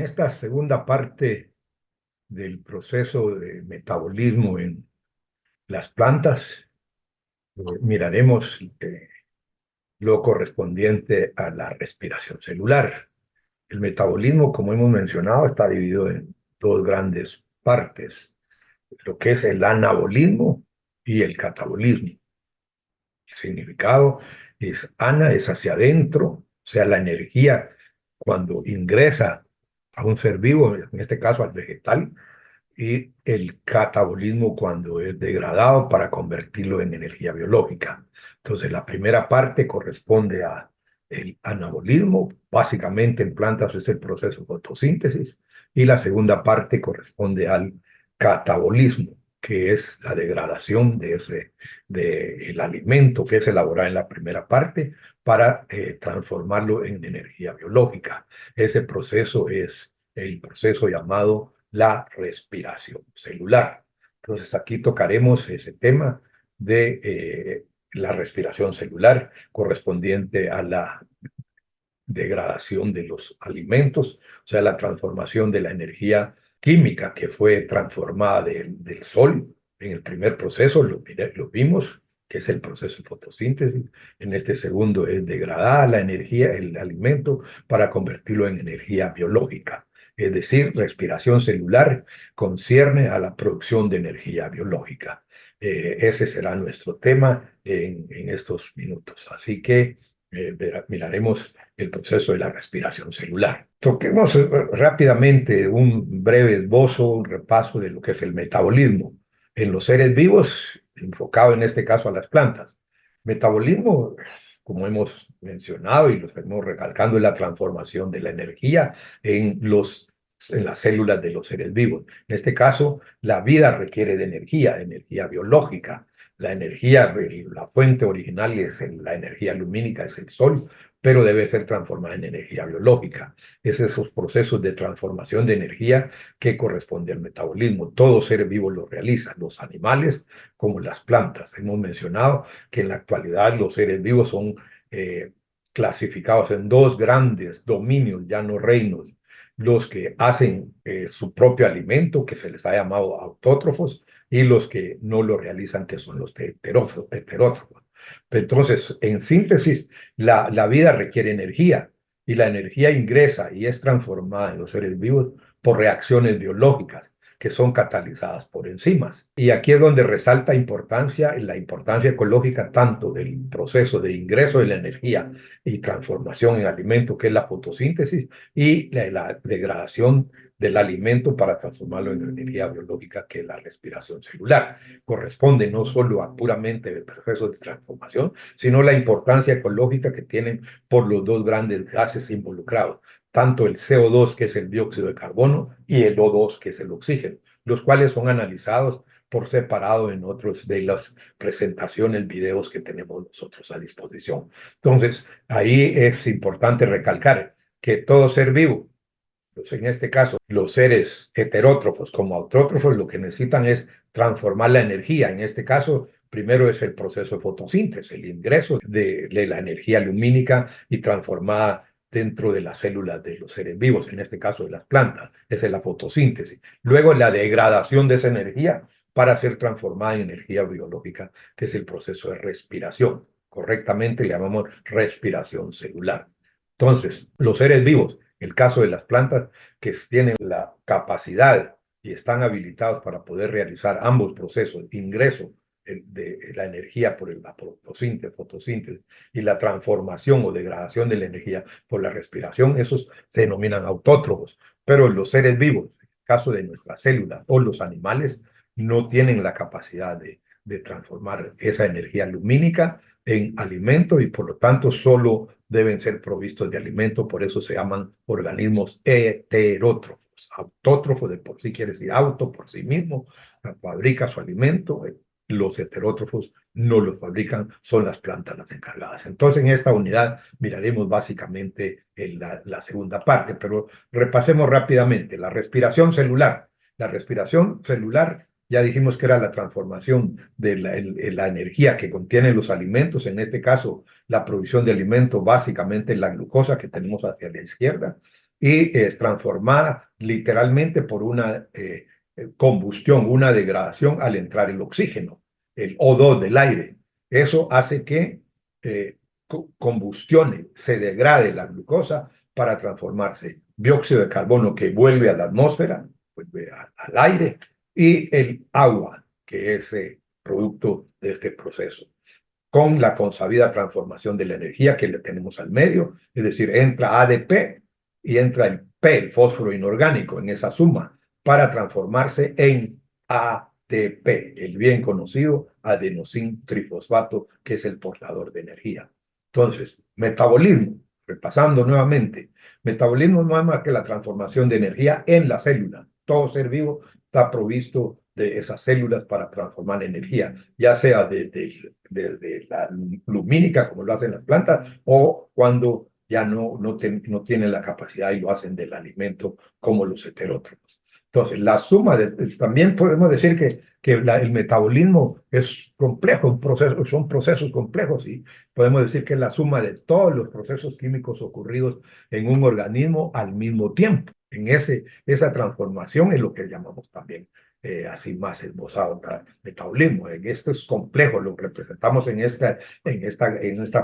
esta segunda parte del proceso de metabolismo en las plantas, miraremos lo correspondiente a la respiración celular. El metabolismo, como hemos mencionado, está dividido en dos grandes partes, lo que es el anabolismo y el catabolismo. El significado es ana, es hacia adentro, o sea, la energía cuando ingresa a un ser vivo, en este caso al vegetal, y el catabolismo cuando es degradado para convertirlo en energía biológica. Entonces, la primera parte corresponde a el anabolismo, básicamente en plantas es el proceso de fotosíntesis, y la segunda parte corresponde al catabolismo, que es la degradación del alimento que es elaborado en la primera parte para transformarlo en energía biológica. Ese proceso es el proceso llamado la respiración celular. Entonces aquí tocaremos ese tema de la respiración celular correspondiente a la degradación de los alimentos, o sea, la transformación de la energía química que fue transformada del sol en el primer proceso, lo vimos, que es el proceso de fotosíntesis. En este segundo es degradar la energía, el alimento, para convertirlo en energía biológica. Es decir, respiración celular concierne a la producción de energía biológica. Ese será nuestro tema en estos minutos. Así que miraremos el proceso de la respiración celular. Toquemos rápidamente un breve esbozo, un repaso de lo que es el metabolismo en los seres vivos, enfocado en este caso a las plantas. Metabolismo, como hemos mencionado y lo estamos recalcando, es la transformación de la energía en las células de los seres vivos. En este caso, la vida requiere de energía biológica. La energía, la fuente original es la energía lumínica, es el sol, pero debe ser transformada en energía biológica. Es esos procesos de transformación de energía que corresponde al metabolismo. Todo ser vivo lo realiza, los animales como las plantas. Hemos mencionado que en la actualidad los seres vivos son clasificados en dos grandes dominios, ya no reinos, los que hacen su propio alimento, que se les ha llamado autótrofos, y los que no lo realizan, que son los heterótrofos. Entonces, en síntesis, la vida requiere energía y la energía ingresa y es transformada en los seres vivos por reacciones biológicas que son catalizadas por enzimas. Y aquí es donde resalta la importancia ecológica tanto del proceso de ingreso de la energía y transformación en alimento, que es la fotosíntesis, y la degradación del alimento para transformarlo en energía biológica, que es la respiración celular. Corresponde no solo a puramente el proceso de transformación, sino la importancia ecológica que tienen por los dos grandes gases involucrados, tanto el CO2, que es el dióxido de carbono, y el O2, que es el oxígeno, los cuales son analizados por separado en otros de las presentaciones, videos que tenemos nosotros a disposición. Entonces, ahí es importante recalcar que todo ser vivo, pues en este caso, los seres heterótrofos como autótrofos, lo que necesitan es transformar la energía. En este caso, primero es el proceso de fotosíntesis, el ingreso de la energía lumínica y transformada dentro de las células de los seres vivos, en este caso de las plantas. Esa es la fotosíntesis. Luego, la degradación de esa energía para ser transformada en energía biológica, que es el proceso de respiración. Correctamente le llamamos respiración celular. Entonces, los seres vivos, el caso de las plantas, que tienen la capacidad y están habilitados para poder realizar ambos procesos, ingreso de la energía por la fotosíntesis y la transformación o degradación de la energía por la respiración, esos se denominan autótrofos. Pero los seres vivos, en el caso de nuestras células o los animales, no tienen la capacidad de transformar esa energía lumínica en alimento y por lo tanto solo deben ser provistos de alimento, por eso se llaman organismos heterótrofos. Autótrofo de por sí quiere decir auto por sí mismo, fabrica su alimento, los heterótrofos no lo fabrican, son las plantas las encargadas. Entonces en esta unidad miraremos básicamente la segunda parte, pero repasemos rápidamente la respiración celular. La respiración celular ya dijimos que era la transformación de la energía que contienen los alimentos, en este caso la provisión de alimento, básicamente la glucosa que tenemos hacia la izquierda, y es transformada literalmente por una combustión, una degradación al entrar el oxígeno, el O2 del aire. Eso hace que combustione, se degrade la glucosa para transformarse. Dióxido de carbono que vuelve a la atmósfera, vuelve al aire, y el agua, que es producto de este proceso con la consabida transformación de la energía que le tenemos al medio, es decir, entra ADP y entra el P, el fósforo inorgánico, en esa suma, para transformarse en ATP, el bien conocido adenosín trifosfato, que es el portador de energía. Entonces, metabolismo, repasando nuevamente, metabolismo no es más que la transformación de energía en la célula. Todo ser vivo está provisto de esas células para transformar energía, ya sea de la lumínica, como lo hacen las plantas, o cuando ya no tienen la capacidad y lo hacen del alimento, como los heterótrofos. Entonces, la suma también podemos decir que el metabolismo es complejo, son procesos complejos y podemos decir que es la suma de todos los procesos químicos ocurridos en un organismo al mismo tiempo. Esa transformación es lo que llamamos también así más esbozado metabolismo. Esto es complejo, lo representamos en esta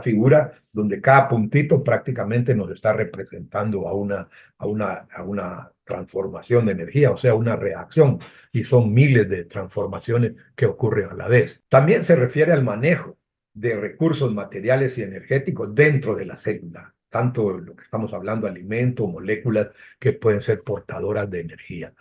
figura donde cada puntito prácticamente nos está representando a una transformación de energía, o sea, una reacción, y son miles de transformaciones que ocurren a la vez. También se refiere al manejo de recursos materiales y energéticos dentro de la célula, tanto lo que estamos hablando, alimentos, moléculas que pueden ser portadoras de energía.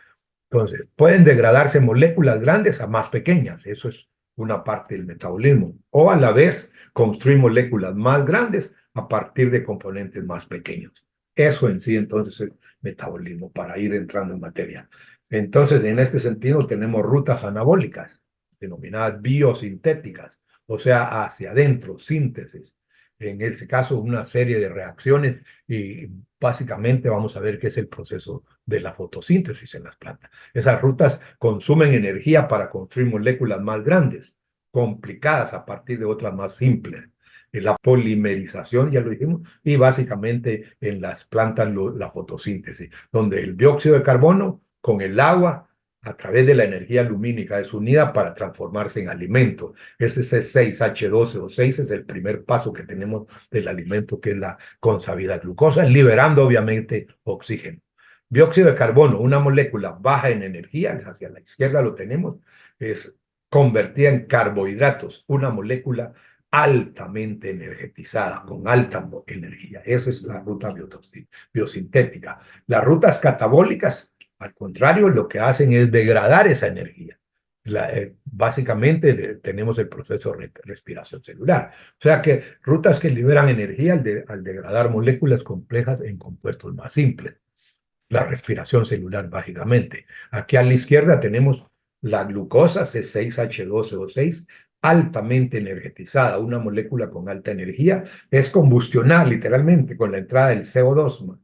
Entonces, pueden degradarse moléculas grandes a más pequeñas, eso es una parte del metabolismo, o a la vez construir moléculas más grandes a partir de componentes más pequeños. Eso en sí entonces es metabolismo, para ir entrando en materia. Entonces, en este sentido, tenemos rutas anabólicas, denominadas biosintéticas, o sea, hacia adentro, síntesis. En este caso, una serie de reacciones y básicamente vamos a ver qué es el proceso de la fotosíntesis en las plantas. Esas rutas consumen energía para construir moléculas más grandes, complicadas a partir de otras más simples. La polimerización, ya lo dijimos, y básicamente en las plantas la fotosíntesis, donde el dióxido de carbono con el agua a través de la energía lumínica es unida para transformarse en alimento. Ese C6H12O6 es el primer paso que tenemos del alimento, que es la consabida glucosa, liberando obviamente oxígeno. Dióxido de carbono, una molécula baja en energía, hacia la izquierda lo tenemos, es convertida en carbohidratos, una molécula altamente energetizada, con alta energía. Esa es la ruta biosintética. Las rutas catabólicas, al contrario, lo que hacen es degradar esa energía. Básicamente tenemos el proceso de respiración celular. O sea que rutas que liberan energía al degradar moléculas complejas en compuestos más simples. La respiración celular, básicamente. Aquí a la izquierda tenemos la glucosa, C6H12O6, altamente energetizada, una molécula con alta energía. Es combustional, literalmente, con la entrada del CO2,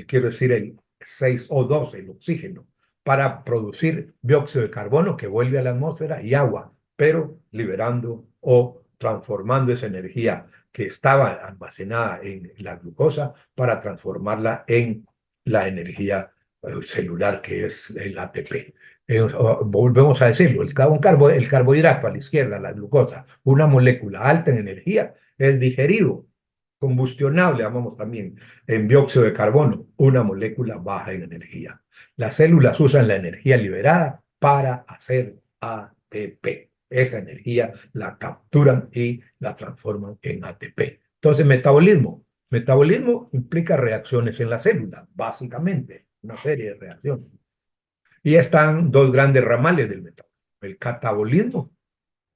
quiero decir, el 6O2, el oxígeno, para producir dióxido de carbono que vuelve a la atmósfera y agua, pero liberando o transformando esa energía que estaba almacenada en la glucosa para transformarla en la energía celular, que es el ATP. Volvemos a decirlo, el carbohidrato a la izquierda, la glucosa, una molécula alta en energía, es digerido, combustionable, llamamos también, en dióxido de carbono, una molécula baja en energía. Las células usan la energía liberada para hacer ATP. Esa energía la capturan y la transforman en ATP. Entonces, metabolismo. Metabolismo implica reacciones en la célula, básicamente, una serie de reacciones. Y están dos grandes ramales del metabolismo. El catabolismo,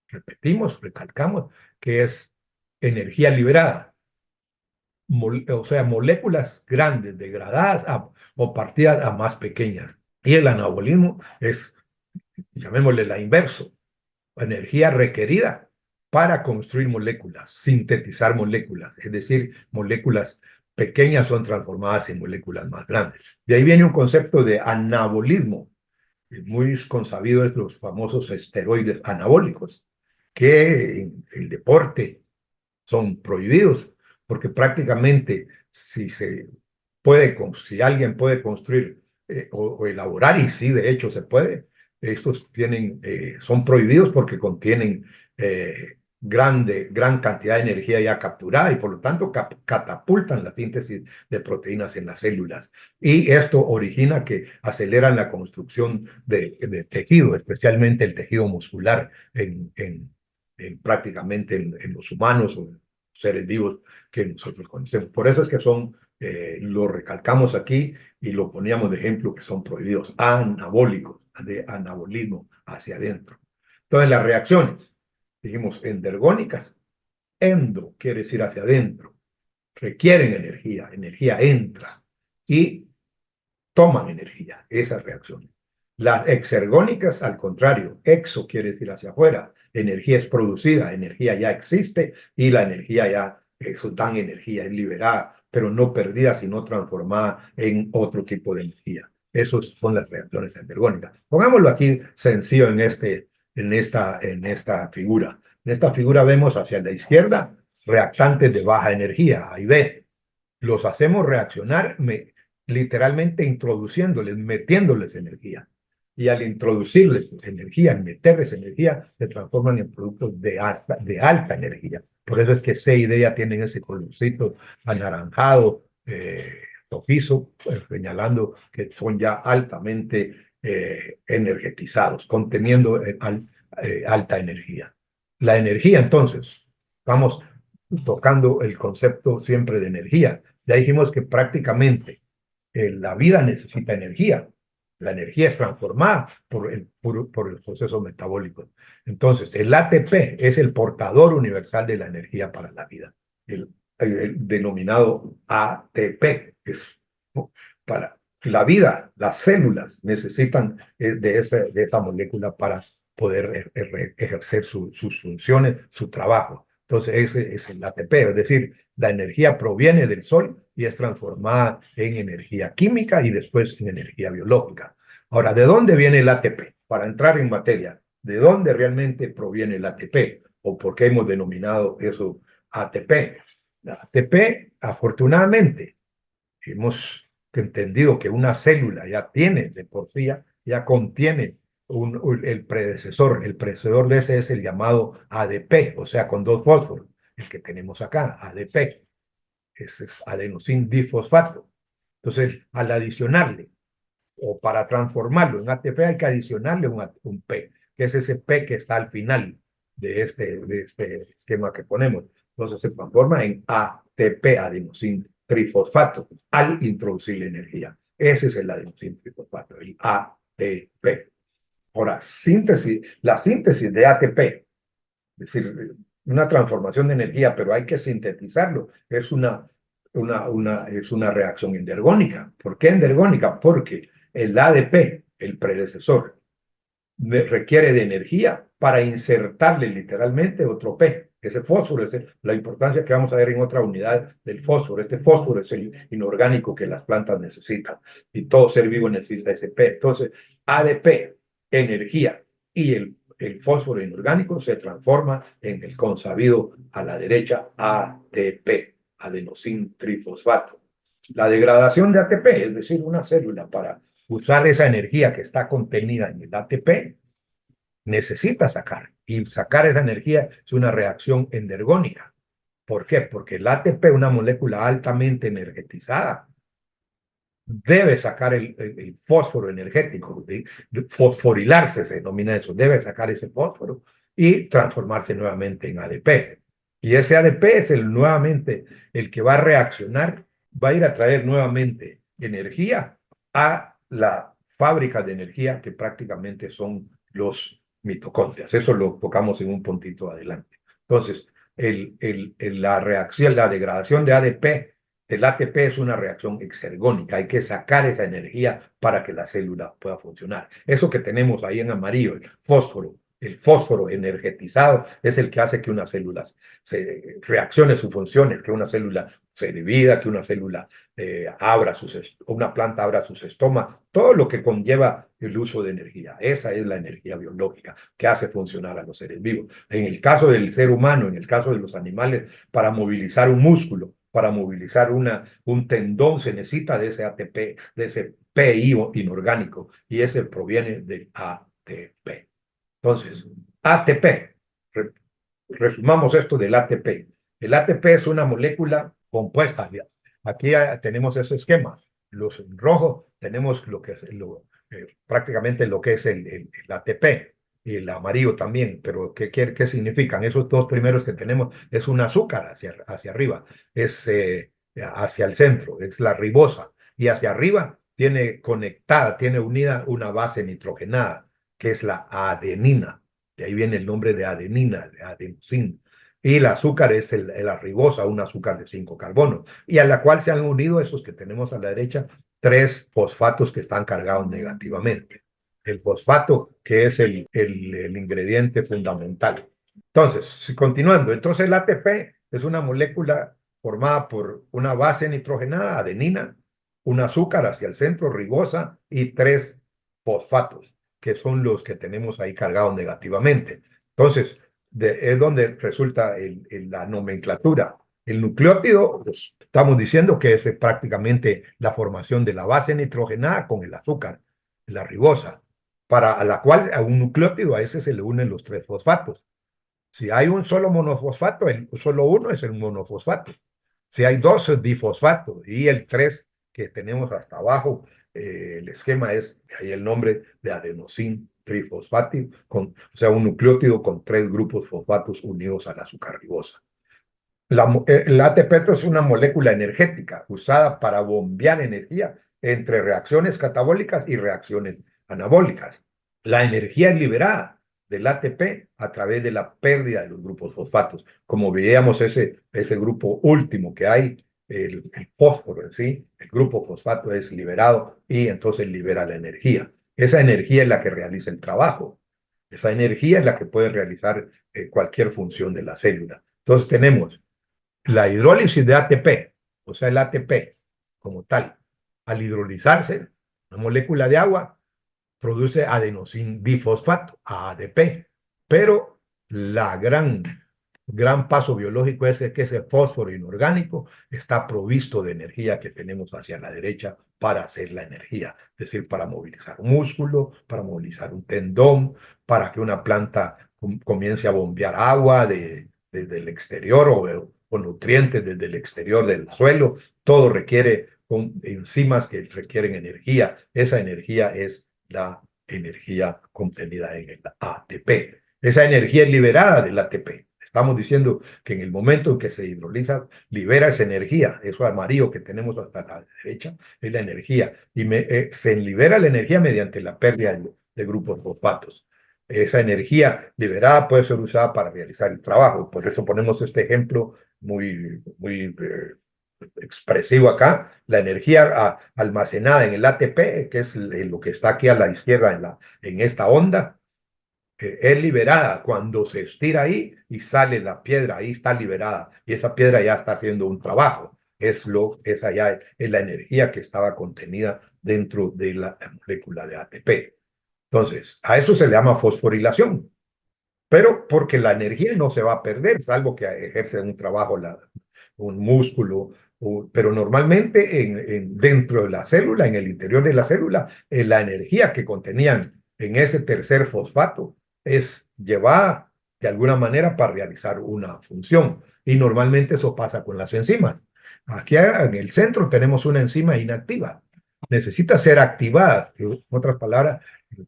repetimos, recalcamos, que es energía liberada, o sea, moléculas grandes degradadas o partidas a más pequeñas. Y el anabolismo es, llamémosle la inverso, energía requerida para construir moléculas, sintetizar moléculas, es decir, moléculas pequeñas son transformadas en moléculas más grandes. De ahí viene un concepto de anabolismo, muy consabido es los famosos esteroides anabólicos, que en el deporte son prohibidos, porque prácticamente si se si alguien puede construir o elaborar, y sí, de hecho se puede, estos son prohibidos porque contienen gran cantidad de energía ya capturada y por lo tanto catapultan la síntesis de proteínas en las células. Y esto origina que aceleran la construcción de tejido, especialmente el tejido muscular prácticamente en los humanos o seres vivos que nosotros conocemos. Por eso es que lo recalcamos aquí y lo poníamos de ejemplo que son prohibidos, anabólicos, de anabolismo hacia adentro. Entonces las reacciones, dijimos endergónicas, endo quiere decir hacia adentro, requieren energía, energía entra y toman energía, esas reacciones. Las exergónicas, al contrario, exo quiere decir hacia afuera, energía es producida, energía ya existe y la energía ya, eso dan energía, es liberada, pero no perdida, sino transformada en otro tipo de energía. Esas son las reacciones endergónicas. Pongámoslo aquí sencillo en esta figura. En esta figura vemos hacia la izquierda reactantes de baja energía, A y B. Los hacemos reaccionar literalmente introduciéndoles, metiéndoles energía. Y al introducirles energía, al meterles energía, se transforman en productos de alta energía. Por eso es que C y D ya tienen ese colorcito anaranjado, rojizo, señalando que son ya altamente energetizados, conteniendo alta energía. La energía, entonces, vamos tocando el concepto siempre de energía. Ya dijimos que prácticamente la vida necesita energía. La energía es transformada por los procesos metabólicos. Entonces, el ATP es el portador universal de la energía para la vida. El denominado ATP es para la vida. Las células necesitan de esa molécula para poder ejercer sus funciones, su trabajo. Entonces, ese es el ATP, es decir, la energía proviene del sol y es transformada en energía química y después en energía biológica. Ahora, ¿de dónde viene el ATP? Para entrar en materia, ¿de dónde realmente proviene el ATP? ¿O por qué hemos denominado eso ATP? La ATP, afortunadamente, hemos entendido que una célula ya tiene de por sí, ya contiene el predecesor de ese es el llamado ADP, o sea, con dos fósforos, el que tenemos acá, ADP, ese es adenosín difosfato. Entonces, al adicionarle, o para transformarlo en ATP hay que adicionarle un P, que es ese P que está al final de este esquema que ponemos. Entonces se transforma en ATP, adenosín trifosfato, al introducir la energía. Ese es el adenosín trifosfato, el ATP. Ahora, la síntesis de ATP, es decir, una transformación de energía, pero hay que sintetizarlo, es una reacción endergónica. ¿Por qué endergónica? Porque el ADP, el predecesor, requiere de energía para insertarle literalmente otro P. Ese fósforo es la importancia que vamos a ver en otra unidad del fósforo. Este fósforo es el inorgánico que las plantas necesitan y todo ser vivo necesita ese P. Entonces, ADP, energía y el fósforo inorgánico se transforma en el consabido a la derecha ATP, adenosín trifosfato. La degradación de ATP, es decir, una célula para usar esa energía que está contenida en el ATP, necesita sacar. Y sacar esa energía es una reacción endergónica. ¿Por qué? Porque el ATP, una molécula altamente energetizada, debe sacar el fósforo energético, fosforilarse se denomina eso, debe sacar ese fósforo y transformarse nuevamente en ADP. Y ese ADP es nuevamente el que va a reaccionar, va a ir a traer nuevamente energía a la fábrica de energía que prácticamente son los mitocondrias. Eso lo tocamos en un puntito adelante. Entonces, la reacción, la degradación de ADP el ATP es una reacción exergónica, hay que sacar esa energía para que la célula pueda funcionar. Eso que tenemos ahí en amarillo, el fósforo energetizado es el que hace que una célula reaccione sus funciones, que una célula se divida, que una célula una planta abra sus estomas, todo lo que conlleva el uso de energía. Esa es la energía biológica que hace funcionar a los seres vivos. En el caso del ser humano, en el caso de los animales, para movilizar un músculo, para movilizar un tendón se necesita de ese ATP, de ese PI inorgánico, y ese proviene del ATP. Entonces, ATP, resumamos esto del ATP. El ATP es una molécula compuesta. Aquí tenemos ese esquema. Los rojos tenemos lo que es prácticamente lo que es el ATP y el amarillo también, pero ¿qué significan? Esos dos primeros que tenemos es un azúcar hacia arriba, es hacia el centro, es la ribosa, y hacia arriba tiene unida una base nitrogenada, que es la adenina. De ahí viene el nombre de adenina, de adenosina. Y el azúcar es la ribosa, un azúcar de 5 carbonos, y a la cual se han unido esos que tenemos a la derecha, 3 fosfatos que están cargados negativamente. El fosfato, que es el ingrediente fundamental. Entonces, continuando, entonces el ATP es una molécula formada por una base nitrogenada, adenina, un azúcar hacia el centro, ribosa, y 3 fosfatos, que son los que tenemos ahí cargados negativamente. Entonces, es donde resulta la nomenclatura. El nucleótido, pues, estamos diciendo que es prácticamente la formación de la base nitrogenada con el azúcar, la ribosa, a la cual a un nucleótido a ese se le unen los 3 fosfatos. Si hay un solo monofosfato, solo uno es el monofosfato. Si hay 2 es difosfato, y el 3 que tenemos hasta abajo, el esquema es ahí el nombre de adenosin trifosfato, o sea, un nucleótido con 3 grupos fosfatos unidos a la azúcar ribosa. El ATP es una molécula energética usada para bombear energía entre reacciones catabólicas y reacciones anabólicas. La energía es liberada del ATP a través de la pérdida de los grupos fosfatos. Como veíamos ese grupo último que hay, el fósforo, ¿sí? El grupo fosfato es liberado y entonces libera la energía. Esa energía es la que realiza el trabajo. Esa energía es la que puede realizar cualquier función de la célula. Entonces tenemos la hidrólisis de ATP, o sea, el ATP como tal, al hidrolizarse, una molécula de agua produce adenosin difosfato, ADP, pero la gran paso biológico es que ese fósforo inorgánico está provisto de energía que tenemos hacia la derecha para hacer la energía, es decir, para movilizar un músculo, para movilizar un tendón, para que una planta comience a bombear agua desde el exterior o nutrientes desde el exterior del suelo. Todo requiere enzimas que requieren energía. Esa energía es la energía contenida en el ATP. Esa energía es liberada del ATP. Estamos diciendo que en el momento en que se hidroliza, libera esa energía. Eso amarillo que tenemos hasta la derecha es la energía. Y se libera la energía mediante la pérdida de grupos fosfatos. Esa energía liberada puede ser usada para realizar el trabajo. Por eso ponemos este ejemplo muy expresivo acá. La energía almacenada en el ATP, que es lo que está aquí a la izquierda en esta onda, es liberada cuando se estira ahí y sale la piedra, ahí está liberada, y esa piedra ya está haciendo un trabajo. Esa ya es la energía que estaba contenida dentro de la molécula de ATP. Entonces, a eso se le llama fosforilación, pero porque la energía no se va a perder, salvo que ejerce un trabajo un músculo, pero normalmente dentro de la célula, en el interior de la célula, la energía que contenían en ese tercer fosfato es llevada de alguna manera para realizar una función. Y normalmente eso pasa con las enzimas. Aquí en el centro tenemos una enzima inactiva. Necesita ser activada. En otras palabras,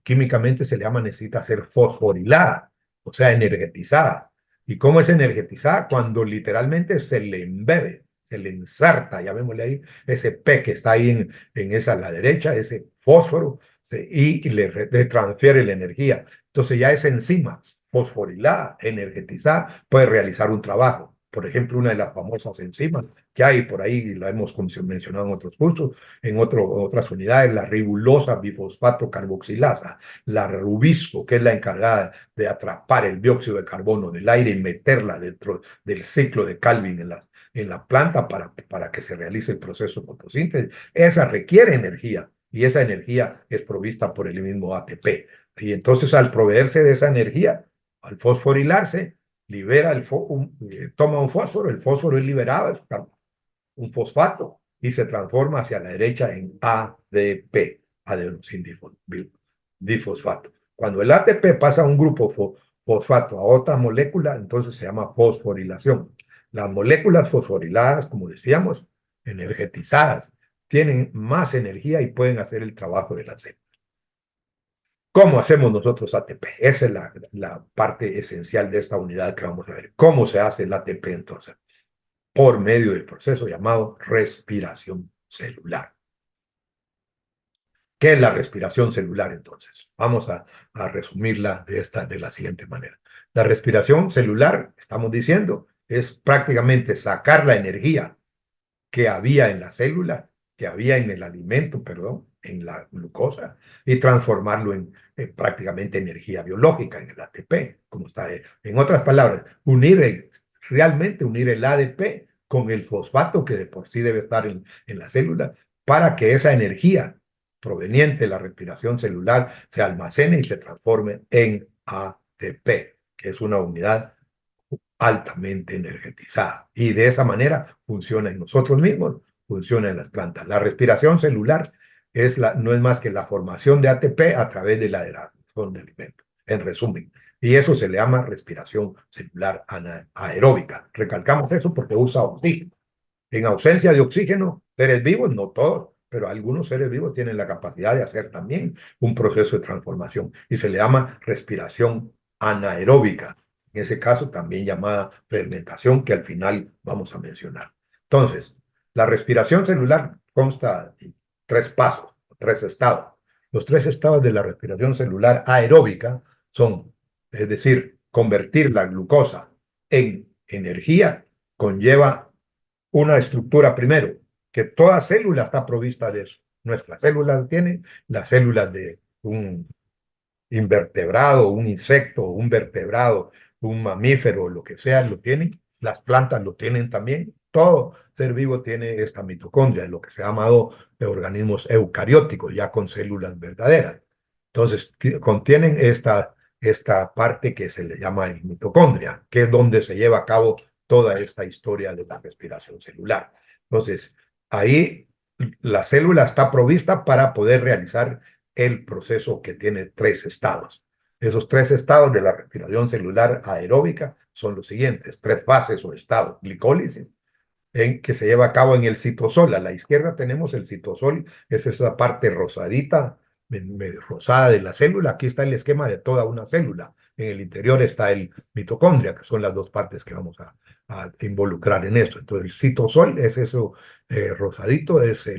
químicamente se le llama necesita ser fosforilada, o sea, energetizada. ¿Y cómo es energetizada? Cuando literalmente se le embebe, se le ensarta, llamémosle ahí, ese P que está ahí en esa a la derecha, ese fósforo, y le transfiere la energía. Entonces ya esa enzima fosforilada, energetizada, puede realizar un trabajo. Por ejemplo, una de las famosas enzimas que hay por ahí, la hemos mencionado en otros cursos, en otras unidades, la ribulosa bifosfato carboxilasa, la rubisco, que es la encargada de atrapar el dióxido de carbono del aire y meterla dentro del ciclo de Calvin en la planta para que se realice el proceso de fotosíntesis. Esa requiere energía y esa energía es provista por el mismo ATP. Y entonces al proveerse de esa energía, al fosforilarse, toma un fósforo, el fósforo es liberado, un fosfato, y se transforma hacia la derecha en ADP, difosfato. Cuando el ATP pasa a un grupo fosfato a otra molécula, entonces se llama fosforilación. Las moléculas fosforiladas, como decíamos, energetizadas, tienen más energía y pueden hacer el trabajo de la célula. ¿Cómo hacemos nosotros ATP? Esa es la parte esencial de esta unidad que vamos a ver. ¿Cómo se hace el ATP entonces? Por medio del proceso llamado respiración celular. ¿Qué es la respiración celular entonces? Vamos a resumirla de la siguiente manera. La respiración celular, estamos diciendo, es prácticamente sacar la energía que había en la célula, que había en el alimento, perdón, en la glucosa, y transformarlo en prácticamente energía biológica, en el ATP, como está. En otras palabras, realmente unir el ADP con el fosfato que de por sí debe estar en la célula, para que esa energía proveniente de la respiración celular se almacene y se transforme en ATP, que es una unidad altamente energetizada. Y de esa manera funciona en nosotros mismos, funciona en las plantas. La respiración celular no es más que la formación de ATP a través de la degradación de alimentos, en resumen. Y eso se le llama respiración celular aeróbica. Recalcamos eso porque usa oxígeno. En ausencia de oxígeno, seres vivos, no todos, pero algunos seres vivos tienen la capacidad de hacer también un proceso de transformación y se le llama respiración anaeróbica. En ese caso también llamada fermentación, que al final vamos a mencionar. Entonces, la respiración celular consta de tres pasos, tres estados. Los tres estados de la respiración celular aeróbica son, es decir, convertir la glucosa en energía conlleva una estructura primero, que toda célula está provista de eso. Nuestras células tienen las células de un invertebrado, un insecto, un vertebrado, un mamífero, lo que sea, lo tienen. Las plantas lo tienen también. Todo ser vivo tiene esta mitocondria, lo que se ha llamado organismos eucarióticos, ya con células verdaderas. Entonces, contienen esta parte que se le llama mitocondria, que es donde se lleva a cabo toda esta historia de la respiración celular. Entonces, ahí la célula está provista para poder realizar el proceso que tiene tres estados. Esos tres estados de la respiración celular aeróbica son los siguientes, tres fases o estados: glicólisis, que se lleva a cabo en el citosol. A la izquierda tenemos el citosol, es esa parte rosadita, rosada de la célula. Aquí está el esquema de toda una célula. En el interior está el mitocondria, que son las dos partes que vamos a involucrar en esto. Entonces, el citosol es eso rosadito, es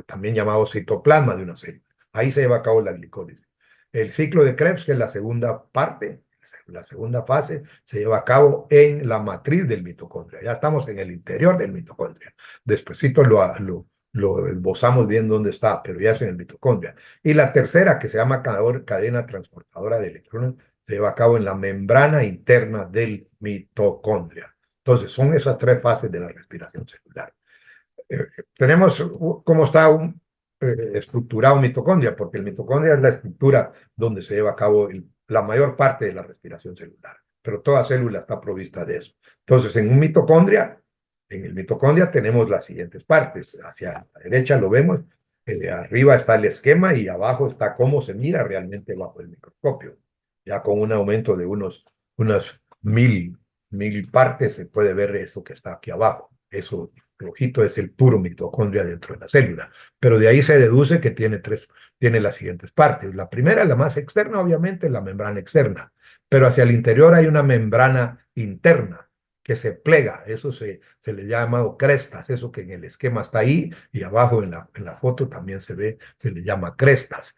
también llamado citoplasma de una célula. Ahí se lleva a cabo la glicólisis. El ciclo de Krebs, que es la segunda parte, la segunda fase, se lleva a cabo en la matriz del mitocondria. Ya estamos en el interior del mitocondria. Despuésito lo esbozamos bien dónde está, pero ya es en el mitocondria. Y la tercera, que se llama cadena transportadora de electrones, se lleva a cabo en la membrana interna del mitocondria. Entonces, son esas tres fases de la respiración celular. Tenemos cómo está estructurado mitocondria, porque el mitocondria es la estructura donde se lleva a cabo la mayor parte de la respiración celular, pero toda célula está provista de eso. Entonces, en el mitocondria tenemos las siguientes partes. Hacia la derecha lo vemos, arriba está el esquema y abajo está cómo se mira realmente bajo el microscopio. Ya con un aumento de unas mil partes se puede ver eso que está aquí abajo. Eso rojito es el puro mitocondria dentro de la célula. Pero de ahí se deduce que tiene las siguientes partes. La primera, la más externa, obviamente, es la membrana externa. Pero hacia el interior hay una membrana interna que se plega. Eso se le llama crestas. Eso que en el esquema está ahí y abajo en la foto también se ve, se le llama crestas.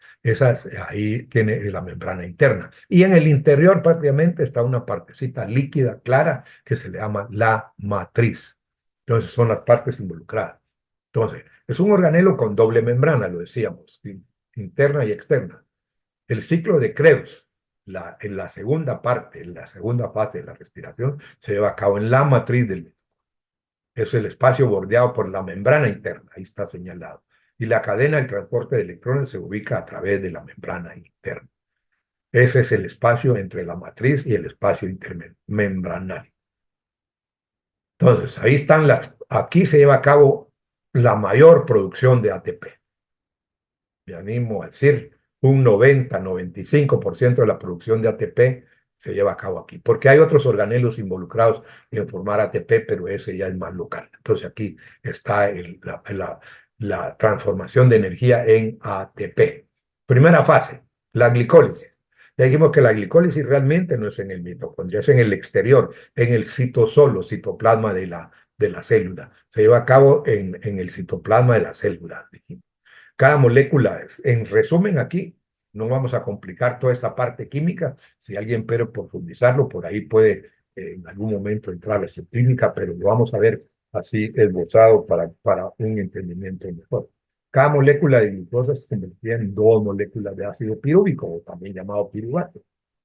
Ahí tiene la membrana interna. Y en el interior prácticamente está una partecita líquida, clara, que se le llama la matriz. Entonces son las partes involucradas. Entonces, es un organelo con doble membrana, lo decíamos, interna y externa. El ciclo de Krebs, en la segunda parte, en la segunda fase de la respiración, se lleva a cabo en la matriz del mitocondrio. Es el espacio bordeado por la membrana interna, ahí está señalado. Y la cadena del transporte de electrones se ubica a través de la membrana interna. Ese es el espacio entre la matriz y el espacio intermembranal. Entonces, ahí están aquí se lleva a cabo la mayor producción de ATP. Me animo a decir, un 95% de la producción de ATP se lleva a cabo aquí, porque hay otros organelos involucrados en formar ATP, pero ese ya es más local. Entonces aquí está la transformación de energía en ATP. Primera fase, la glicólisis. Ya dijimos que la glicólisis realmente no es en el mitocondria, es en el exterior, en el citosolo, citoplasma de la célula. Se lleva a cabo en el citoplasma de la célula, dijimos. Cada molécula, en resumen aquí, no vamos a complicar toda esta parte química. Si alguien quiere profundizarlo, por ahí puede en algún momento entrar a su clínica, pero lo vamos a ver así esbozado para un entendimiento mejor. Cada molécula de glucosa se convertía en dos moléculas de ácido pirúvico, o también llamado piruvato.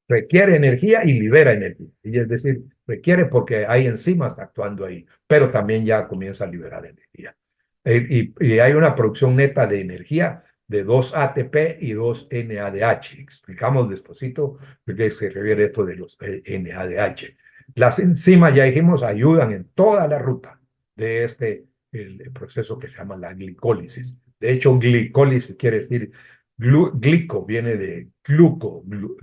Requiere energía y libera energía. Y es decir, requiere porque hay enzimas actuando ahí, pero también ya comienza a liberar energía. Y hay una producción neta de energía de 2 ATP y 2 NADH. Explicamos despuesito de qué se refiere esto de los NADH. Las enzimas, ya dijimos, ayudan en toda la ruta de el proceso que se llama la glicólisis. De hecho, glicólisis quiere decir glico, viene de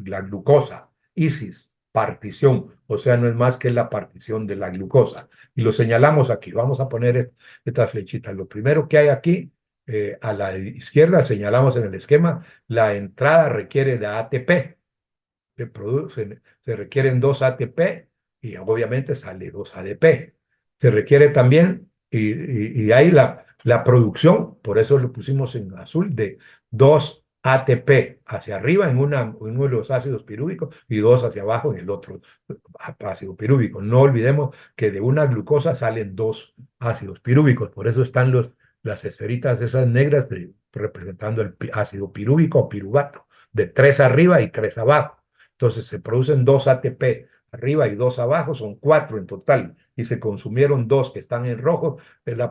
la glucosa, isis, partición, o sea, no es más que la partición de la glucosa. Y lo señalamos aquí. Vamos a poner estas flechitas. Lo primero que hay aquí, a la izquierda, señalamos en el esquema, la entrada requiere de ATP. Se requieren 2 ATP y obviamente sale 2 ADP. Se requiere también, y hay la producción, por eso lo pusimos en azul, de 2 ATP hacia arriba en uno de los ácidos pirúvicos y 2 hacia abajo en el otro ácido pirúvico. No olvidemos que de una glucosa salen 2 ácidos pirúvicos, por eso están las esferitas esas negras representando el ácido pirúvico o piruvato, de 3 arriba y 3 abajo. Entonces se producen 2 ATP arriba y 2 abajo, son 4 en total, y se consumieron 2 que están en rojo,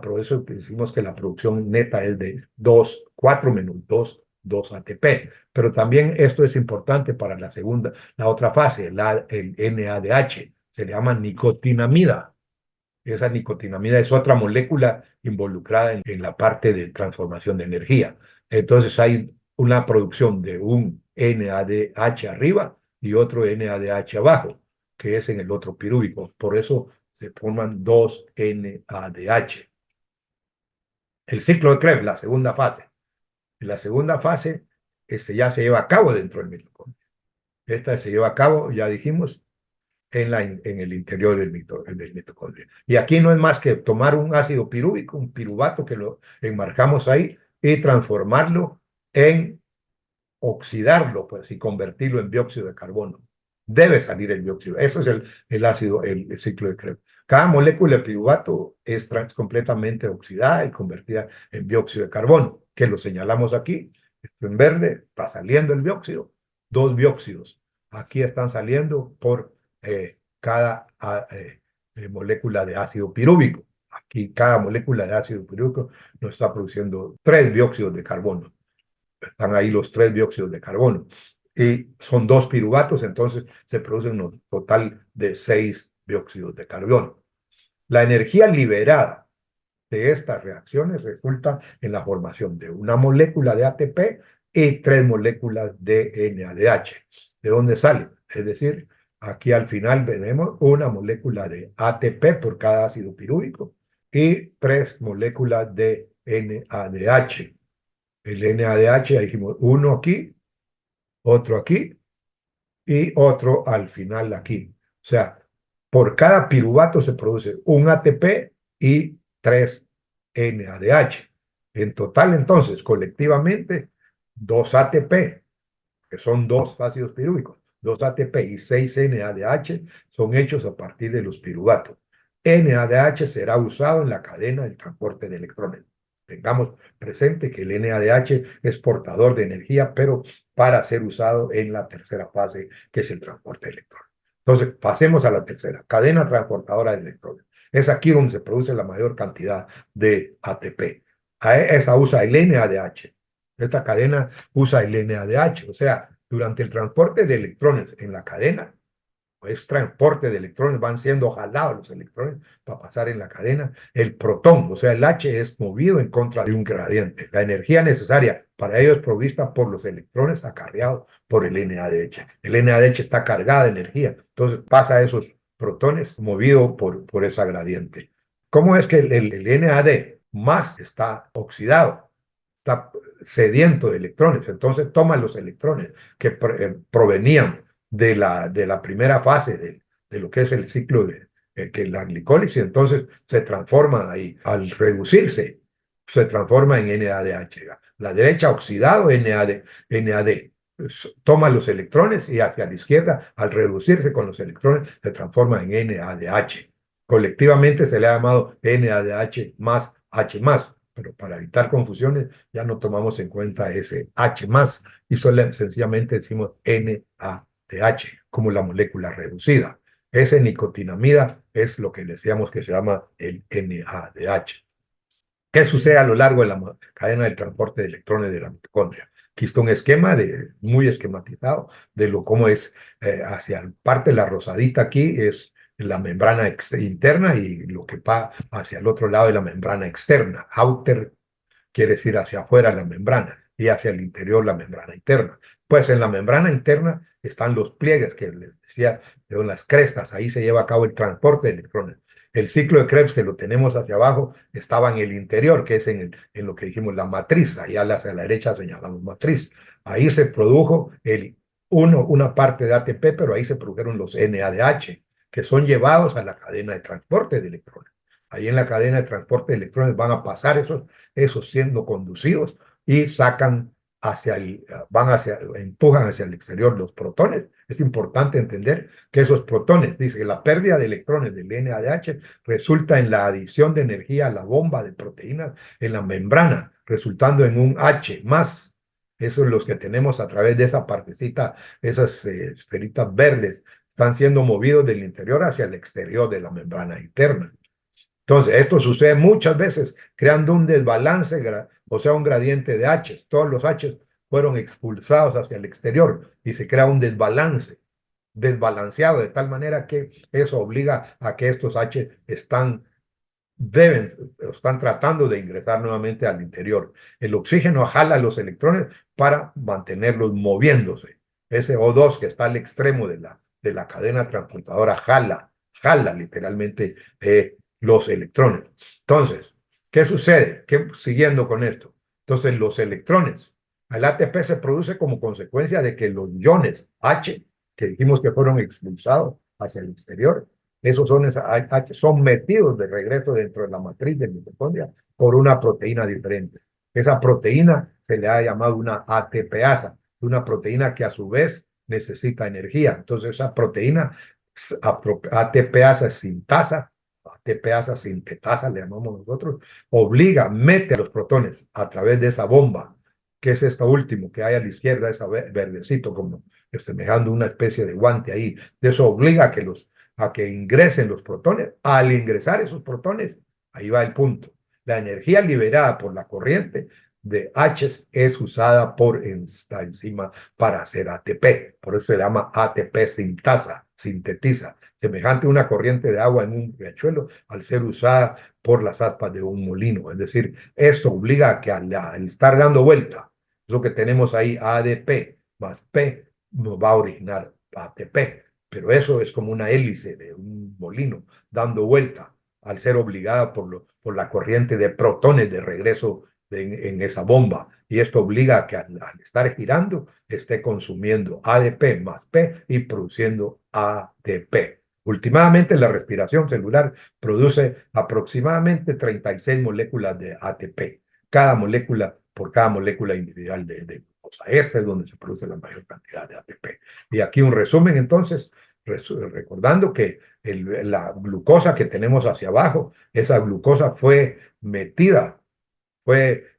por eso decimos que la producción neta es de 2, 4 menos 2, 2 ATP. Pero también esto es importante para la otra fase, el NADH, se le llama nicotinamida. Esa nicotinamida es otra molécula involucrada en la parte de transformación de energía. Entonces hay una producción de un NADH arriba y otro NADH abajo, que es en el otro pirúvico. Por eso se forman dos NADH. El ciclo de Krebs, la segunda fase. La segunda fase ya se lleva a cabo dentro del mitocondrio. Esta se lleva a cabo, ya dijimos, en el interior del mitocondrio. Y aquí no es más que tomar un ácido pirúvico, un piruvato que lo enmarcamos ahí y transformarlo en oxidarlo, pues, y convertirlo en dióxido de carbono. Debe salir el dióxido. Eso es el ácido, el ciclo de Krebs. Cada molécula de piruvato es completamente oxidada y convertida en dióxido de carbono, que lo señalamos aquí. Esto en verde, está saliendo el dióxido, dos dióxidos. Aquí están saliendo por cada molécula de ácido pirúvico. Aquí cada molécula de ácido pirúvico nos está produciendo 3 dióxidos de carbono. Están ahí los 3 dióxidos de carbono. Y son 2 piruvatos, entonces se producen un total de 6 dióxidos de carbono. La energía liberada de estas reacciones resulta en la formación de una molécula de ATP y 3 moléculas de NADH. ¿De dónde sale? Es decir, aquí al final tenemos una molécula de ATP por cada ácido pirúvico y 3 moléculas de NADH. El NADH, dijimos, uno aquí, otro aquí y otro al final aquí. O sea, por cada piruvato se produce un ATP y 3 NADH. En total, entonces, colectivamente, 2 ATP, que son 2 ácidos pirúvicos, 2 ATP y 6 NADH son hechos a partir de los piruvatos. NADH será usado en la cadena del transporte de electrones. Tengamos presente que el NADH es portador de energía, pero para ser usado en la tercera fase, que es el transporte de electrones. Entonces, pasemos a la tercera, cadena transportadora de electrones. Es aquí donde se produce la mayor cantidad de ATP. Esa usa el NADH. Esta cadena usa el NADH, o sea, durante el transporte de electrones en la cadena, es transporte de electrones, van siendo jalados los electrones para pasar en la cadena. El protón, o sea, el H es movido en contra de un gradiente. La energía necesaria para ello es provista por los electrones acarreados por el NADH. El NADH está cargada de energía, entonces pasa a esos protones movido por esa gradiente. ¿Cómo es que el NAD más está oxidado? Está sediento de electrones, entonces toma los electrones que provenían de la primera fase de lo que es el ciclo que la glicólisis, entonces se transforma ahí. Al reducirse, se transforma en NADH. La derecha oxidado, NAD. Toma los electrones y hacia la izquierda, al reducirse con los electrones, se transforma en NADH. Colectivamente se le ha llamado NADH más H más, pero para evitar confusiones ya no tomamos en cuenta ese H más y sencillamente decimos NADH como la molécula reducida. Ese nicotinamida es lo que decíamos que se llama el NADH. ¿Qué sucede a lo largo de la cadena del transporte de electrones de la mitocondria? Aquí está un esquema muy esquematizado de cómo es hacia parte de la rosadita aquí es la membrana interna y lo que va hacia el otro lado de la membrana externa. Outer quiere decir hacia afuera la membrana y hacia el interior la membrana interna. Pues en la membrana interna están los pliegues que les decía, de las crestas, ahí se lleva a cabo el transporte de electrones. El ciclo de Krebs que lo tenemos hacia abajo estaba en el interior, que es en lo que dijimos la matriz, allá hacia la derecha señalamos matriz. Ahí se produjo una parte de ATP, pero ahí se produjeron los NADH, que son llevados a la cadena de transporte de electrones. Ahí en la cadena de transporte de electrones van a pasar esos siendo conducidos y empujan hacia el exterior los protones. Es importante entender que esos protones, dice que la pérdida de electrones del NADH resulta en la adición de energía a la bomba de proteínas en la membrana, resultando en un H más. Esos son los que tenemos a través de esa partecita, esas esferitas verdes, están siendo movidos del interior hacia el exterior de la membrana interna. Entonces, esto sucede muchas veces creando un desbalance, o sea, un gradiente de H. Todos los H fueron expulsados hacia el exterior y se crea un desbalanceado, de tal manera que eso obliga a que estos H están tratando de ingresar nuevamente al interior. El oxígeno jala los electrones para mantenerlos moviéndose. Ese O2 que está al extremo de la cadena transportadora jala literalmente los electrones. Entonces, ¿qué sucede? Siguiendo con esto. Entonces, los electrones, el ATP se produce como consecuencia de que los iones H, que dijimos que fueron expulsados hacia el exterior, esos son metidos de regreso dentro de la matriz de mitocondria por una proteína diferente. Esa proteína se le ha llamado una ATPasa, una proteína que a su vez necesita energía. Entonces esa proteína ATPasa sintetasa le llamamos nosotros, mete a los protones a través de esa bomba, que es esto último que hay a la izquierda, esa verdecito como semejando una especie de guante ahí. De eso obliga a que ingresen los protones. Al ingresar esos protones, ahí va el punto. La energía liberada por la corriente de H es usada por esta enzima para hacer ATP. Por eso se llama ATP sintetiza, semejante a una corriente de agua en un riachuelo al ser usada por las aspas de un molino. Es decir, esto obliga a que al estar dando vuelta, eso que tenemos ahí, ADP más P, nos va a originar ATP. Pero eso es como una hélice de un molino dando vuelta al ser obligada por la corriente de protones de regreso en esa bomba. Y esto obliga a que al estar girando esté consumiendo ADP más P y produciendo ATP. Últimamente, la respiración celular produce aproximadamente 36 moléculas de ATP, por cada molécula individual de glucosa. Este es donde se produce la mayor cantidad de ATP. Y aquí un resumen, entonces, recordando que la glucosa que tenemos hacia abajo, esa glucosa fue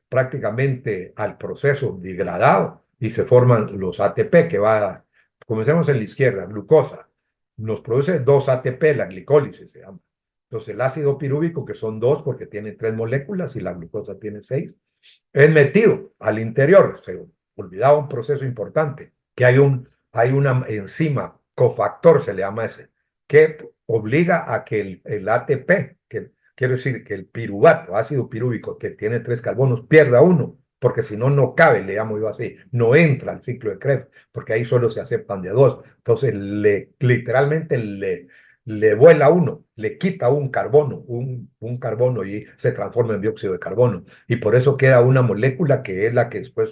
prácticamente al proceso degradado y se forman los ATP comencemos en la izquierda, glucosa, nos produce 2 ATP, la glicólisis se llama. Entonces el ácido pirúvico, que son 2 porque tiene 3 moléculas y la glucosa tiene 6, es metido al interior. Se olvidaba un proceso importante, que hay una enzima cofactor se le llama ese, que obliga a que el ATP, que quiero decir que el piruvato, ácido pirúvico, que tiene 3 carbonos, pierda uno, porque si no, no cabe, le llamo yo así, no entra al ciclo de Krebs, porque ahí solo se aceptan de dos. Entonces, literalmente le vuela uno, le quita un carbono, un carbono y se transforma en dióxido de carbono. Y por eso queda una molécula que es la que después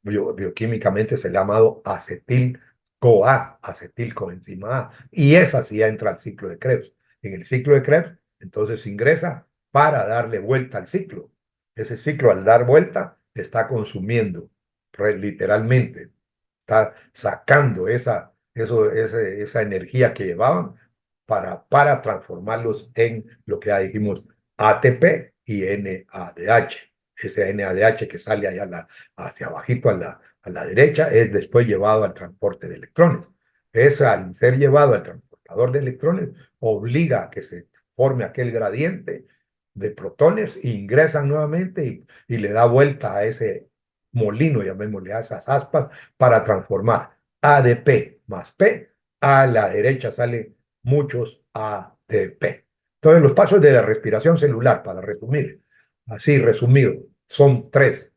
bioquímicamente se le ha llamado acetil-CoA, acetilcoenzima A. Y esa sí entra al ciclo de Krebs. En el ciclo de Krebs, entonces ingresa para darle vuelta al ciclo. Ese ciclo al dar vuelta está consumiendo, literalmente, está sacando esa energía que llevaban para transformarlos en lo que ya dijimos, ATP y NADH. Ese NADH que sale allá hacia abajito a la derecha es después llevado al transporte de electrones. Es al ser llevado al transportador de electrones, obliga a que se forme aquel gradiente de protones, ingresan nuevamente y le da vuelta a ese molino, llamémosle a esas aspas, para transformar ADP más P. A la derecha sale muchos ATP. Entonces, los pasos de la respiración celular, para resumir, así resumido, son tres.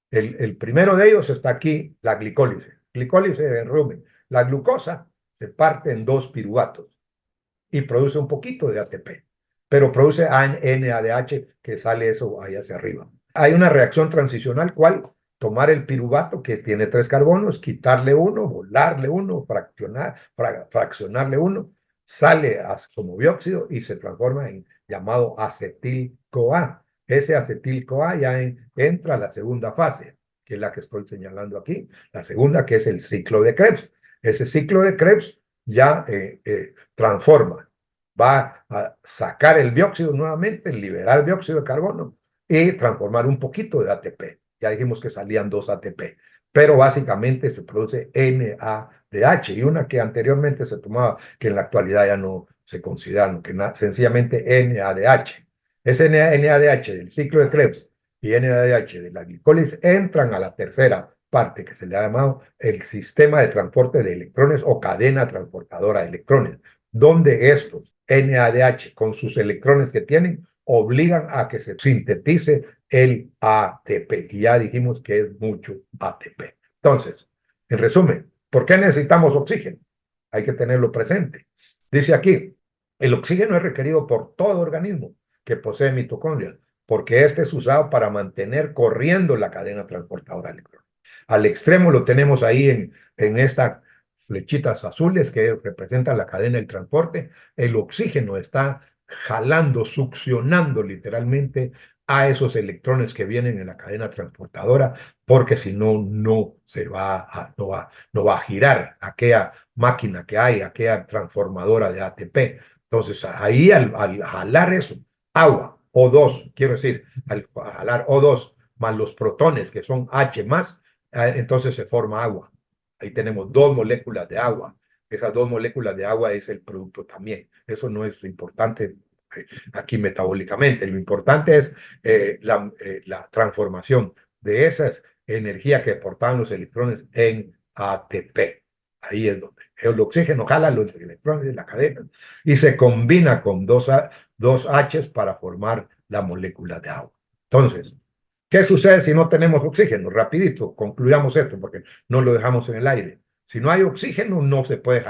El primero de ellos está aquí, la glicólisis. Glicólisis, en resumen, la glucosa se parte en dos piruvatos y produce un poquito de ATP, pero produce NADH que sale eso ahí hacia arriba. Hay una reacción transicional, ¿cuál? Tomar el piruvato que tiene 3 carbonos, quitarle uno, volarle uno, fraccionarle uno, sale como dióxido y se transforma en llamado acetil-CoA. Ese acetil-CoA ya entra a la segunda fase, que es la que estoy señalando aquí, la segunda que es el ciclo de Krebs. Ese ciclo de Krebs ya transforma, va a sacar el dióxido nuevamente, liberar dióxido de carbono y transformar un poquito de ATP. Ya dijimos que salían 2 ATP, pero básicamente se produce NADH y una que anteriormente se tomaba, que en la actualidad ya no se considera, que sencillamente NADH. Ese NADH del ciclo de Krebs y NADH de la glicólisis entran a la tercera parte que se le ha llamado el sistema de transporte de electrones o cadena transportadora de electrones, donde estos NADH con sus electrones que tienen obligan a que se sintetice el ATP. Y ya dijimos que es mucho ATP. Entonces, en resumen, ¿por qué necesitamos oxígeno? Hay que tenerlo presente. Dice aquí, el oxígeno es requerido por todo organismo que posee mitocondrias, porque este es usado para mantener corriendo la cadena transportadora de electrones. Al extremo lo tenemos ahí en estas flechitas azules que representan la cadena del transporte. El oxígeno está jalando, succionando literalmente a esos electrones que vienen en la cadena transportadora, porque si no, no va a girar aquella máquina que hay, aquella transformadora de ATP. Entonces, ahí al jalar eso, agua, O2, quiero decir, al jalar O2 más los protones, que son H más, entonces se forma agua. Ahí tenemos 2 moléculas de agua. Esas 2 moléculas de agua es el producto también. Eso no es importante aquí metabólicamente. Lo importante es la transformación de esas energías que aportaban los electrones en ATP. Ahí es donde el oxígeno jala los electrones de la cadena y se combina con dos H's para formar la molécula de agua. Entonces, ¿qué sucede si no tenemos oxígeno? Rapidito, concluyamos esto porque no lo dejamos en el aire. Si no hay oxígeno, no se puede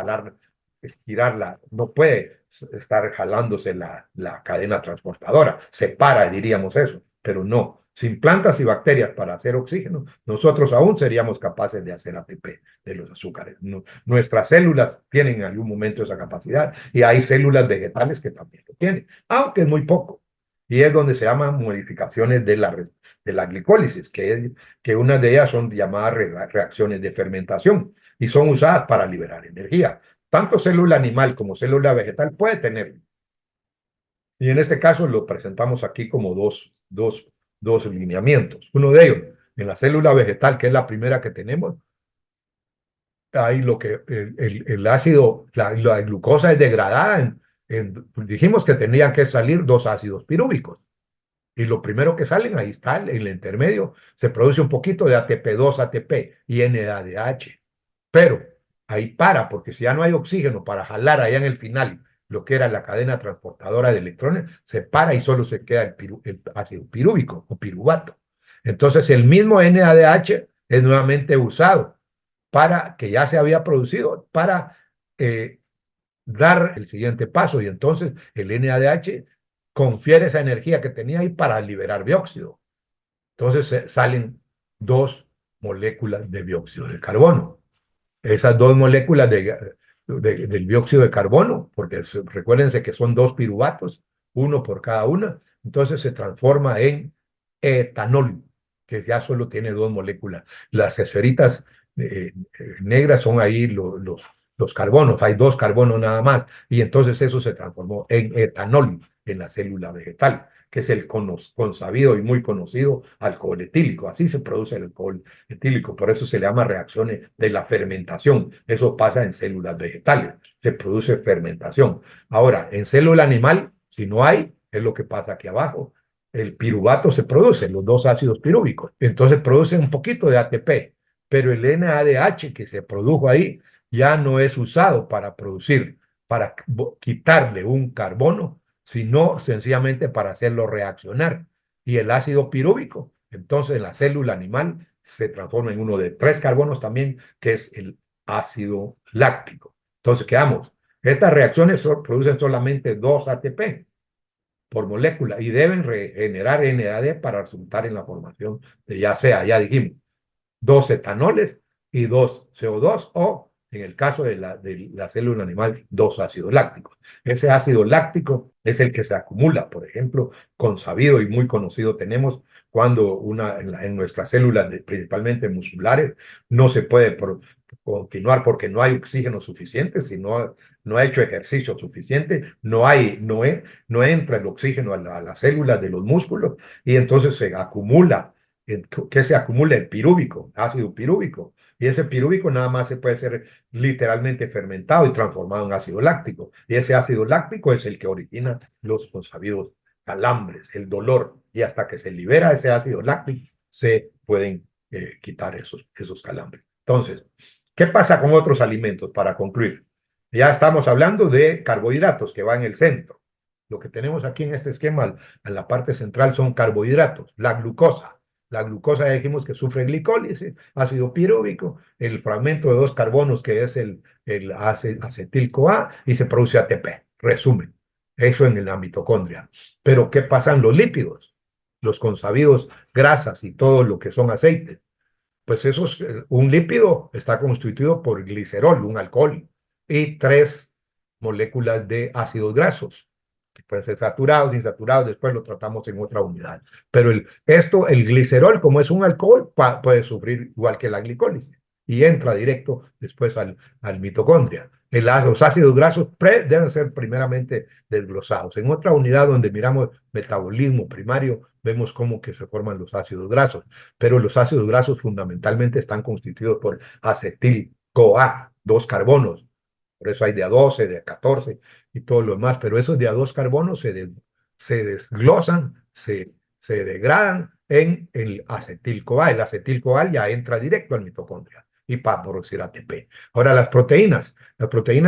girarla, no puede estar jalándose la cadena transportadora. Se para, diríamos eso, pero no. Sin plantas y bacterias para hacer oxígeno, nosotros aún seríamos capaces de hacer ATP de los azúcares. Nuestras células tienen en algún momento esa capacidad y hay células vegetales que también lo tienen, aunque es muy poco. Y es donde se llaman modificaciones de la glicólisis, que una de ellas son llamadas reacciones de fermentación y son usadas para liberar energía. Tanto célula animal como célula vegetal puede tener. Y en este caso lo presentamos aquí como dos lineamientos. Uno de ellos, en la célula vegetal, que es la primera que tenemos, ahí lo que el ácido, la glucosa es degradada. Dijimos que tenían que salir 2 ácidos pirúvicos. Y lo primero que salen, ahí está, en el intermedio, se produce un poquito de ATP2, ATP y NADH. Pero ahí para, porque si ya no hay oxígeno para jalar allá en el final lo que era la cadena transportadora de electrones, se para y solo se queda el ácido pirúvico o piruvato. Entonces el mismo NADH es nuevamente usado para que ya se había producido para eh, dar el siguiente paso y entonces el NADH confiere esa energía que tenía ahí para liberar dióxido. Entonces salen dos moléculas de dióxido de carbono. Esas dos moléculas del dióxido de carbono, porque recuérdense que son dos piruvatos, uno por cada una, entonces se transforma en etanol, que ya solo tiene dos moléculas. Las esferitas negras son ahí los carbonos, hay dos carbonos nada más, y entonces eso se transformó en etanol en la célula vegetal, que es el consabido y muy conocido alcohol etílico. Así se produce el alcohol etílico, por eso se le llama reacciones de la fermentación. Eso pasa en células vegetales, se produce fermentación. Ahora, en célula animal, si no hay, es lo que pasa aquí abajo, el piruvato se produce, los dos ácidos pirúvicos, entonces produce un poquito de ATP, pero el NADH que se produjo ahí ya no es usado para producir, para quitarle un carbono, sino sencillamente para hacerlo reaccionar. Y el ácido pirúvico, entonces en la célula animal, se transforma en uno de tres carbonos también, que es el ácido láctico. Entonces, quedamos. Estas reacciones producen solamente dos ATP por molécula y deben regenerar NAD para resultar en la formación de ya sea, ya dijimos, dos etanoles y dos CO2 o, en el caso de la célula animal, dos ácidos lácticos. Ese ácido láctico es el que se acumula, por ejemplo, consabido y muy conocido tenemos cuando en nuestras células, principalmente musculares, no se puede continuar porque no hay oxígeno suficiente, si no ha hecho ejercicio suficiente, no entra el oxígeno a las células de los músculos y entonces se acumula que se acumula el pirúvico, ácido pirúvico, y ese pirúvico nada más se puede ser literalmente fermentado y transformado en ácido láctico, y ese ácido láctico es el que origina los consabidos calambres, el dolor, y hasta que se libera ese ácido láctico se pueden quitar esos calambres. Entonces, ¿qué pasa con otros alimentos para concluir? Ya estamos hablando de carbohidratos que va en el centro. Lo que tenemos aquí en este esquema, en la parte central, son carbohidratos, la glucosa. La glucosa ya dijimos que sufre glicólisis, ácido pirúvico, el fragmento de dos carbonos que es el acetil-CoA y se produce ATP. Resumen, eso en la mitocondria. Pero ¿qué pasan los lípidos? Los consabidos grasas y todo lo que son aceites. Pues un lípido está constituido por glicerol, un alcohol, y tres moléculas de ácidos grasos que pueden ser saturados, insaturados, después lo tratamos en otra unidad. Pero el glicerol, como es un alcohol, puede sufrir igual que la glicólisis y entra directo después al mitocondria. Los ácidos grasos deben ser primeramente desglosados. En otra unidad donde miramos metabolismo primario, vemos cómo que se forman los ácidos grasos, pero los ácidos grasos fundamentalmente están constituidos por acetil-CoA, dos carbonos, por eso hay de A12, de A14 y todo lo demás, pero esos de A2 carbonos se desglosan, se degradan en el acetil-CoA. El acetil-CoA ya entra directo al mitocondria y para producir ATP. Ahora las proteínas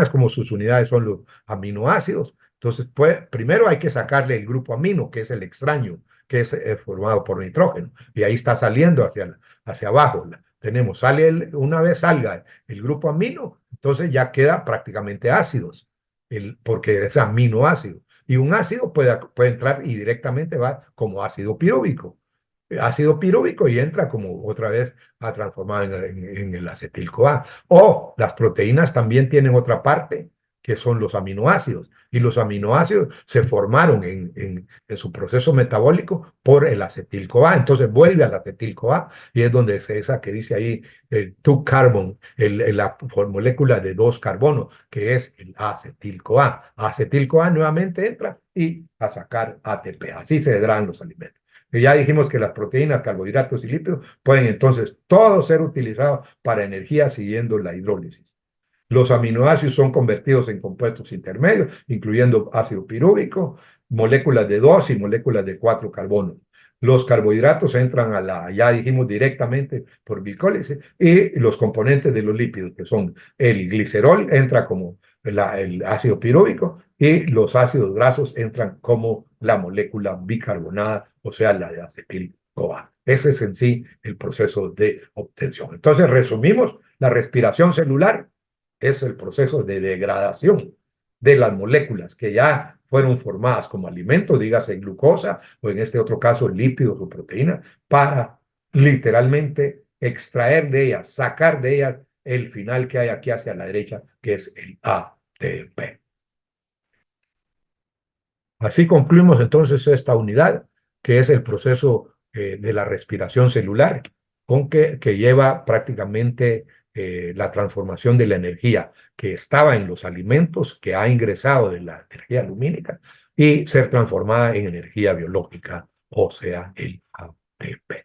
como sus unidades son los aminoácidos, entonces pues, primero hay que sacarle el grupo amino, que es el extraño, que es formado por nitrógeno, y ahí está saliendo hacia abajo. Una vez salga el grupo amino, entonces ya queda prácticamente ácidos, porque es aminoácido. Y un ácido puede entrar y directamente va como ácido pirúvico y entra como otra vez a transformar en el acetil-CoA. O las proteínas también tienen otra parte que son los aminoácidos. Y los aminoácidos se formaron en su proceso metabólico por el acetil-CoA. Entonces vuelve al acetil-CoA y es donde es esa que dice ahí el 2-carbon, la molécula de dos carbonos, que es el acetil-CoA. Acetil-CoA nuevamente entra y a sacar ATP. Así se degradan los alimentos. Y ya dijimos que las proteínas, carbohidratos y lípidos pueden entonces todos ser utilizados para energía siguiendo la hidrólisis. Los aminoácidos son convertidos en compuestos intermedios, incluyendo ácido pirúvico, moléculas de 2 y moléculas de 4 carbonos. Los carbohidratos entran ya dijimos, directamente por glicólisis, y los componentes de los lípidos, que son el glicerol, entra como el ácido pirúvico, y los ácidos grasos entran como la molécula bicarbonada, o sea, la de acetil-CoA. Ese es en sí el proceso de obtención. Entonces, resumimos, la respiración celular es el proceso de degradación de las moléculas que ya fueron formadas como alimento, dígase glucosa, o en este otro caso lípidos o proteínas, para literalmente extraer de ellas, sacar de ellas el final que hay aquí hacia la derecha, que es el ATP. Así concluimos entonces esta unidad, que es el proceso de la respiración celular, que lleva prácticamente la transformación de la energía que estaba en los alimentos, que ha ingresado de la energía lumínica, y ser transformada en energía biológica, o sea, el ATP.